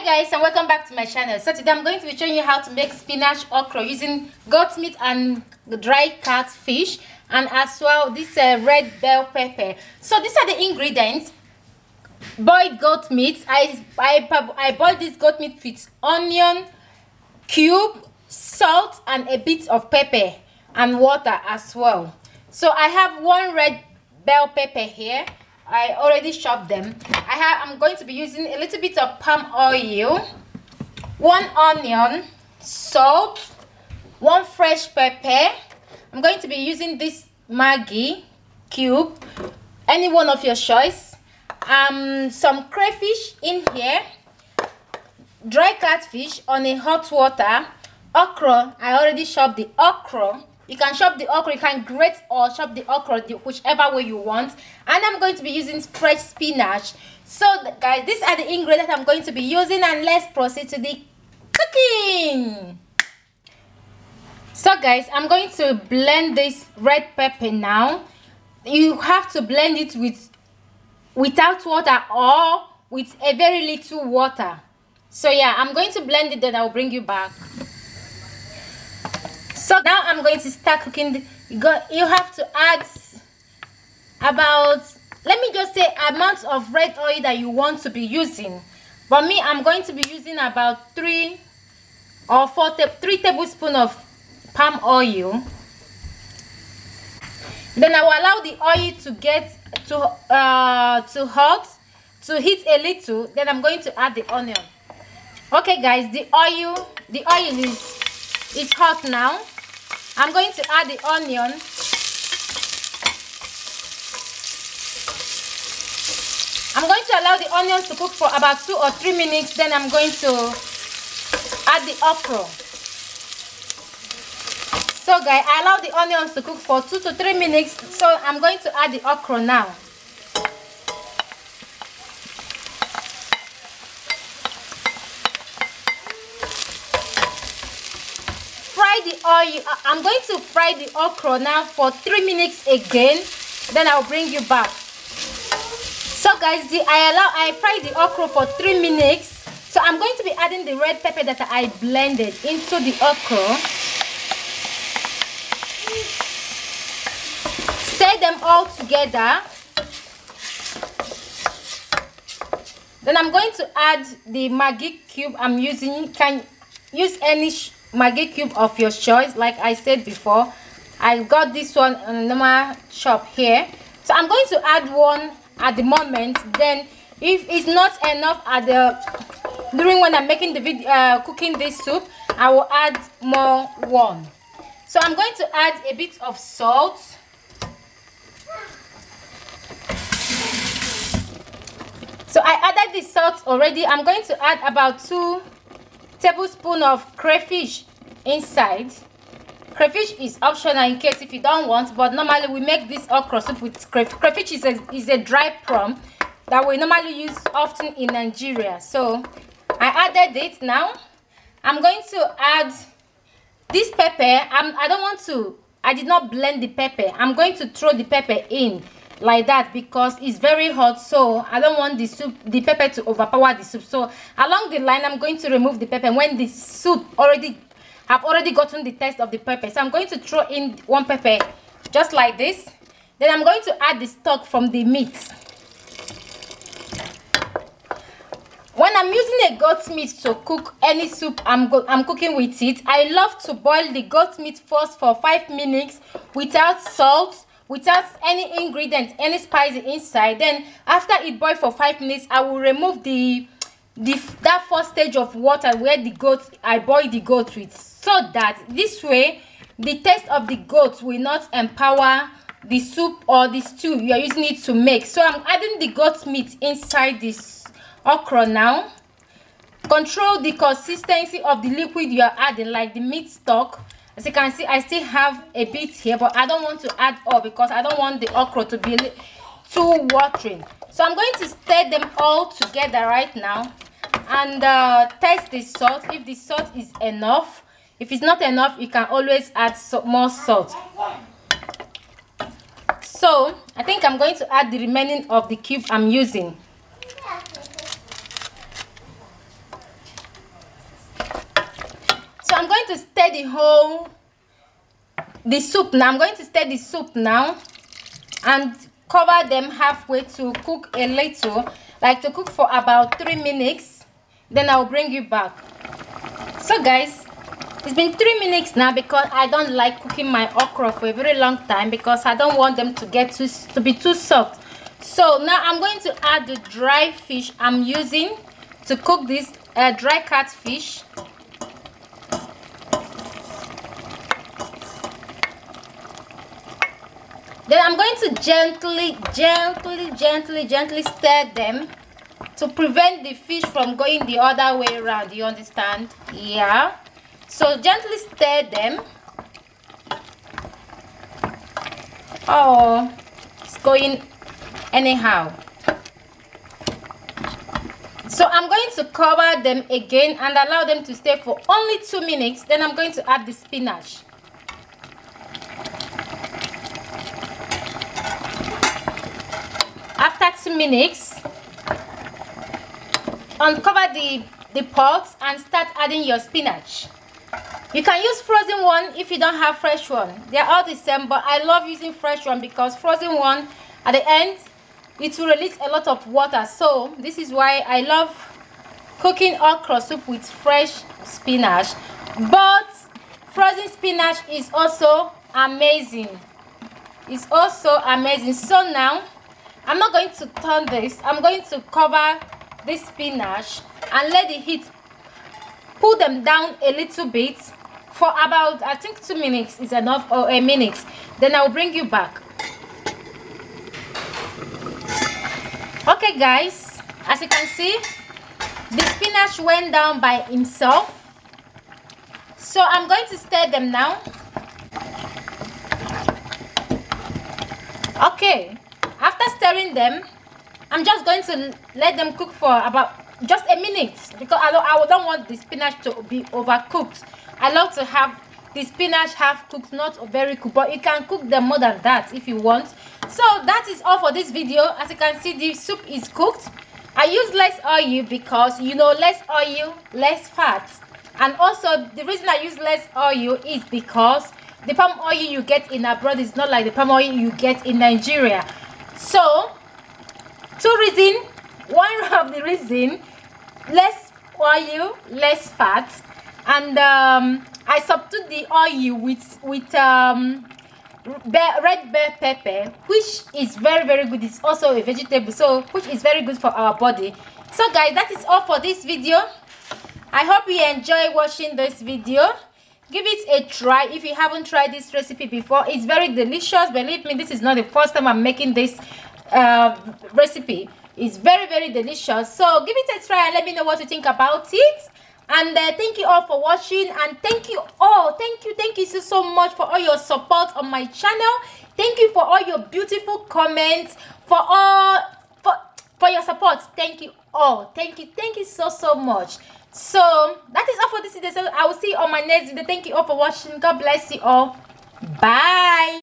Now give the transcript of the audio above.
Hi guys, and welcome back to my channel. So today I'm going to be showing you how to make spinach okra using goat meat and dry catfish, and as well this red bell pepper. So these are the ingredients. Boiled goat meat. I boiled this goat meat with onion cube, salt, and a bit of pepper and water as well. So I have one red bell pepper here. I already chopped them. I'm going to be using a little bit of palm oil, one onion, salt, one fresh pepper. I'm going to be using this Maggi cube, any one of your choice. Some crayfish in here, dry catfish on a hot water, okra. I already chopped the okra. You can chop the okra, you can grate or chop the okra, whichever way you want. And I'm going to be using fresh spinach. So guys, these are the ingredients I'm going to be using, and let's proceed to the cooking. So guys, I'm going to blend this red pepper now. You have to blend it without water or with a very little water. So yeah, I'm going to blend it, then I'll bring you back. So now I'm going to start cooking. You have to add about, let me just say, amount of red oil that you want to be using. For me, I'm going to be using about 3 tablespoons of palm oil. Then I will allow the oil to get to heat a little. Then I'm going to add the onion. Okay guys, the oil is hot now. I'm going to add the onion. I'm going to allow the onions to cook for about 2 or 3 minutes. Then I'm going to add the okra. So guys, I allow the onions to cook for 2 to 3 minutes. So I'm going to add the okra now. The oil. I'm going to fry the okra now for 3 minutes again. Then I'll bring you back. So guys, I fried the okra for 3 minutes. So I'm going to be adding the red pepper that I blended into the okra. Stir them all together. Then I'm going to add the Maggi cube I'm using. You can use any Maggi cube of your choice. Like I said before, I got this one on a normal shop here. So I'm going to add one at the moment. Then if it's not enough during when I'm making the video cooking this soup, I will add more one. So I'm going to add a bit of salt. So I added the salt already. I'm going to add about 2 tablespoons of crayfish inside. Crayfish is optional in case if you don't want, but normally we make this okra soup with crayfish. Crayfish is a dry prawn that we normally use often in Nigeria. So I added it. Now I'm going to add this pepper. I did not blend the pepper. I'm going to throw the pepper in like that because it's very hot, so I don't want the pepper to overpower the soup. So along the line, I'm going to remove the pepper when the soup have already gotten the taste of the pepper. So I'm going to throw in one pepper just like this. Then I'm going to add the stock from the meat. When I'm using a goat meat to cook any soup I'm cooking with it, I love to boil the goat meat first for 5 minutes without salt, without any ingredient, any spice inside. Then after it boils for 5 minutes, I will remove that first stage of water where I boil the goat with, so that this way the taste of the goat will not empower the soup or the stew you are using it to make. So I'm adding the goat meat inside this okra now. Control the consistency of the liquid you are adding, like the meat stock. As you can see, I still have a bit here, but I don't want to add all because I don't want the okra to be too watering. So I'm going to stir them all together right now and taste the salt. If the salt is enough, if it's not enough, you can always add more salt. So I think I'm going to add the remaining of the cube I'm using. to stir the soup now. I'm going to stir the soup now and cover them halfway to cook a little, like to cook for about 3 minutes. Then I'll bring you back. So guys, it's been 3 minutes now because I don't like cooking my okra for a very long time because I don't want them to be too soft. So now I'm going to add the dry fish I'm using to cook this dry catfish. Then I'm going to gently stir them to prevent the fish from going the other way around. You understand? Yeah. So gently stir them. Oh, it's going anyhow. So I'm going to cover them again and allow them to stay for only 2 minutes. Then I'm going to add the spinach. After 2 minutes, uncover the pot and start adding your spinach. You can use frozen one if you don't have fresh one. They're all the same, but I love using fresh one because frozen one, at the end, it will release a lot of water. So this is why I love cooking okra soup with fresh spinach. But frozen spinach is also amazing. It's also amazing. So now I'm not going to turn this. I'm going to cover this spinach and let the heat pull them down a little bit for about, I think 2 minutes is enough, or a minute. Then I'll bring you back. Okay guys, as you can see, the spinach went down by himself. So I'm going to stir them now. Okay, after stirring them, I'm just going to let them cook for about just a minute because I don't want the spinach to be overcooked. I love to have the spinach half cooked, not very cooked, but you can cook them more than that if you want. So that is all for this video. As you can see, the soup is cooked. I use less oil because, you know, less oil, less fat. And also the reason I use less oil is because the palm oil you get in abroad is not like the palm oil you get in Nigeria. So 2 reasons. One of the reason, less oil, less fat, and I substitute the oil with red bell pepper, which is very good. It's also a vegetable, so which is very good for our body. So guys, that is all for this video. I hope you enjoy watching this video. Give it a try if you haven't tried this recipe before. It's very delicious. Believe me, this is not the first time I'm making this recipe. It's very delicious. So give it a try and let me know what you think about it. And thank you all for watching, and thank you all, thank you so much for all your support on my channel. Thank you for all your beautiful comments, for your support. Thank you all. Thank you so much. So that is all for this video. So I will see you on my next video. Thank you all for watching. God bless you all. Bye.